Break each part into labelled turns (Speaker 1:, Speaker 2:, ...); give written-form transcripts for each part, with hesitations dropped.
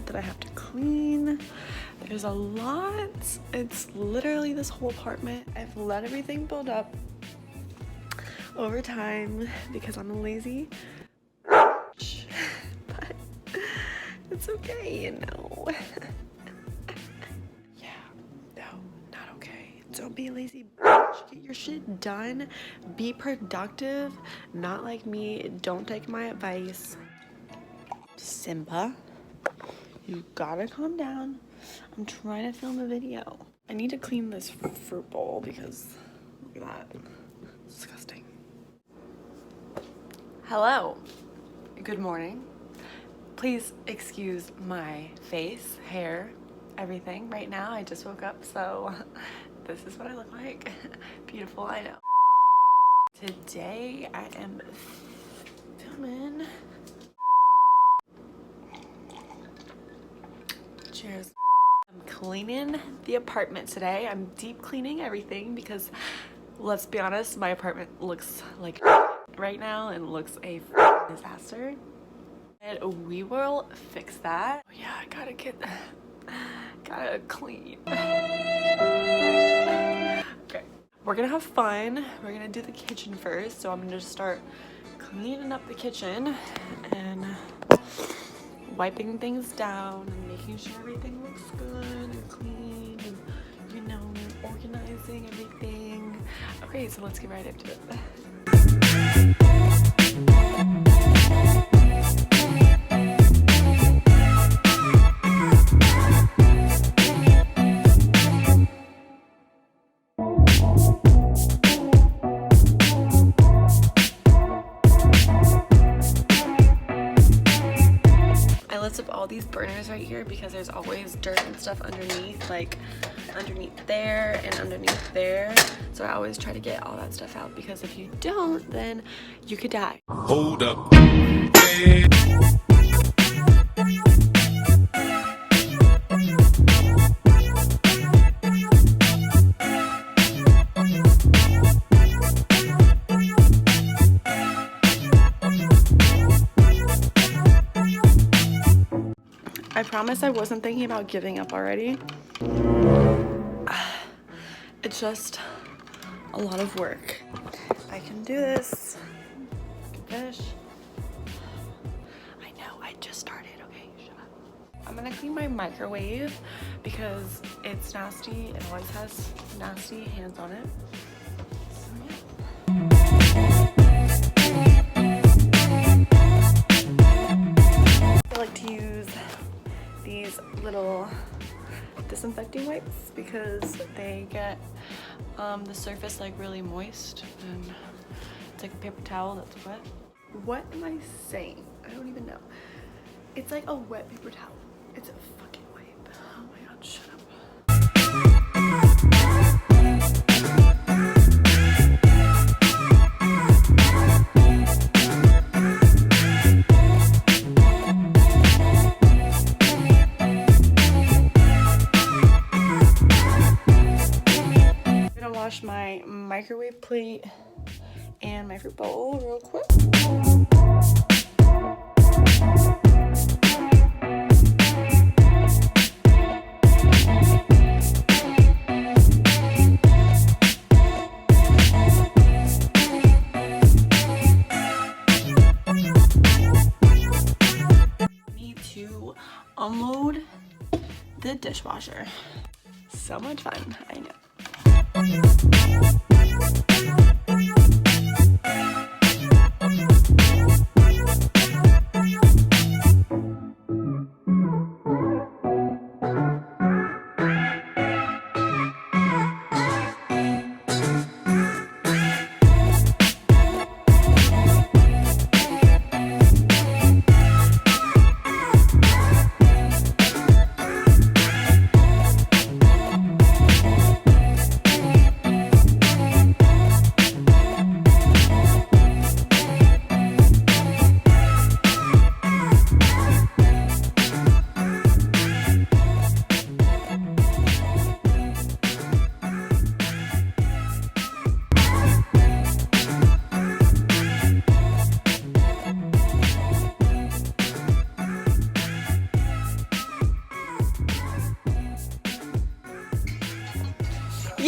Speaker 1: that I have to clean. There's a lot. It's literally this whole apartment. I've let everything build up over time because I'm a lazy bitch. But it's okay, you know. Yeah, no, not okay. Don't be a lazy bitch. Get your shit done. Be productive. Not like me. Don't take my advice. Simba, you gotta calm down. I'm trying to film a video. I need to clean this fruit bowl because look at that. Disgusting. Hello. Good morning. Please excuse my face, hair, everything right now. I just woke up, so this is what I look like. Beautiful, I know. Today I am filming. Cheers. I'm cleaning the apartment today. I'm deep cleaning everything because, let's be honest, my apartment looks like right now and looks a disaster. And we will fix that. Oh yeah, I gotta clean. Okay, we're gonna have fun. We're gonna do the kitchen first. So I'm gonna just start cleaning up the kitchen and wiping things down and making sure everything looks good and clean and, you know, organizing everything. Okay, so let's get right into it. Up all these burners right here because there's always dirt and stuff underneath, like underneath there and underneath there, so I always try to get all that stuff out because if you don't, then you could die. Hold up. Hey. I promise I wasn't thinking about giving up already. It's just a lot of work. I can do this. I can finish. I know, I just started. Okay, shut up. I'm gonna clean my microwave because it's nasty. It always has nasty hands on it. So yeah. I like to use these little disinfecting wipes because they get the surface like really moist, and it's like a paper towel that's wet. What am I saying? I don't even know. It's like a wet paper towel. It's a fucking wipe. Oh my god, shut up. Wash my microwave plate and my fruit bowl real quick. Need to unload the dishwasher. So much fun, I know.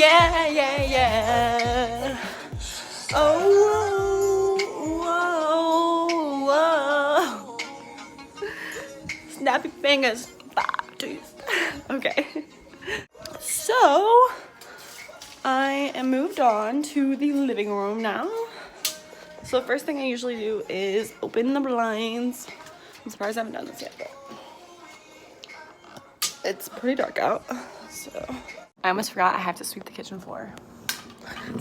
Speaker 1: Yeah, yeah, yeah. Oh, whoa, whoa. Snappy fingers. Okay. So, I am moved on to the living room now. So the first thing I usually do is open the blinds. I'm surprised I haven't done this yet, but it's pretty dark out, so. I almost forgot I have to sweep the kitchen floor.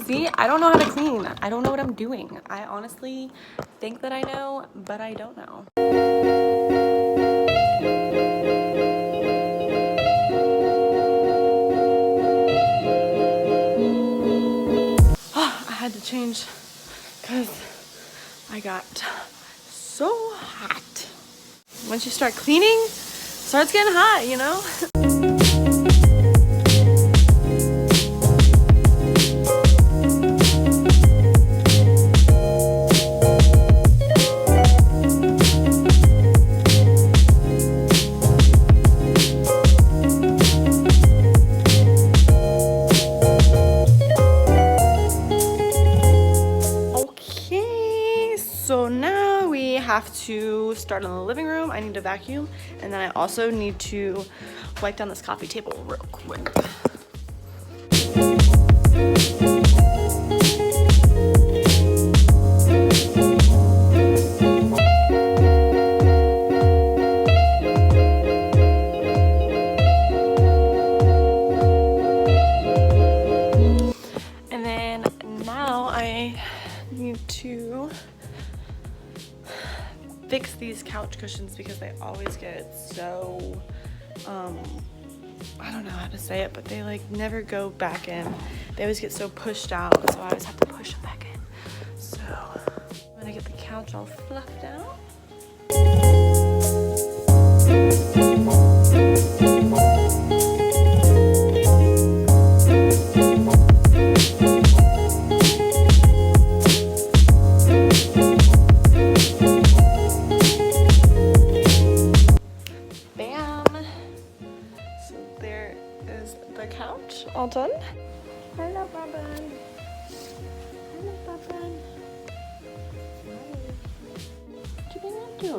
Speaker 1: See, I don't know how to clean. I don't know what I'm doing. I honestly think that I know, but I don't know. I had to change because I got so hot. Once you start cleaning, it starts getting hot, you know? So now we have to start in the living room. I need to vacuum, and then I also need to wipe down this coffee table real quick. And then now I need to fix these couch cushions because they always get so, I don't know how to say it, but they like never go back in. They always get so pushed out, so I always have to push them back in. So I'm gonna get the couch all fluffed out. All done. Hello, Bubba. Hello, Bubba. What you been up to?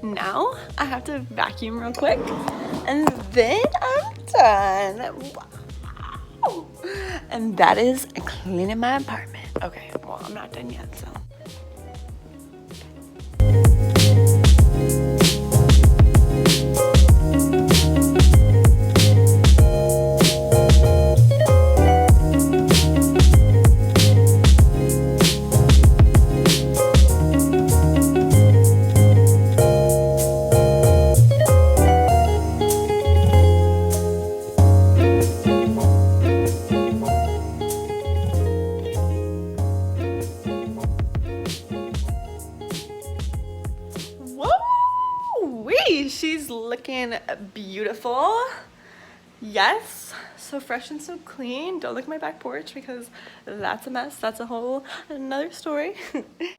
Speaker 1: Now I have to vacuum real quick. And then I'm done. Wow. And that is cleaning my apartment. Okay, well, I'm not done yet, so. She's looking beautiful. Yes, so fresh and so clean. Don't look at my back porch because that's a mess. That's a whole another story.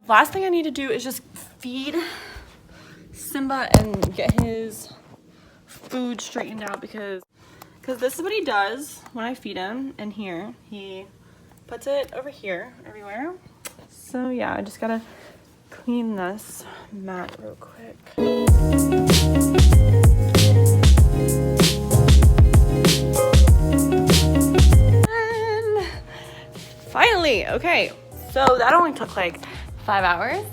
Speaker 1: Last thing I need to do is just feed Simba and get his food straightened out because this is what he does when I feed him. And here he puts it over here everywhere. So yeah, I just gotta clean this mat real quick. And finally, okay, so that only took like 5 hours.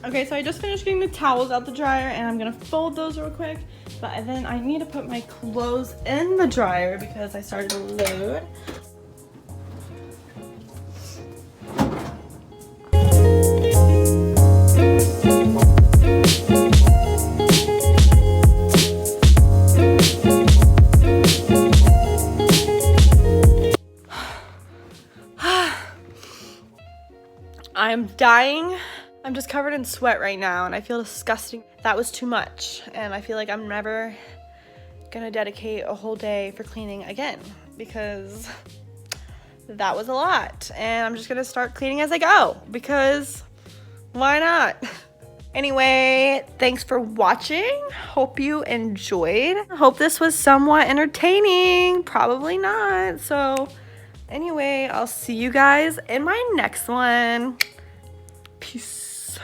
Speaker 1: Okay, so I just finished getting the towels out the dryer and I'm gonna fold those real quick, but then I need to put my clothes in the dryer because I started to load. I'm dying. I'm just covered in sweat right now and I feel disgusting. That was too much and I feel like I'm never
Speaker 2: gonna dedicate a whole day for cleaning again because that was a lot. And I'm just gonna start cleaning as I go because why not? Anyway, thanks for watching. Hope you enjoyed. Hope this was somewhat entertaining. Probably not. So anyway, I'll see you guys in my next one. Peace.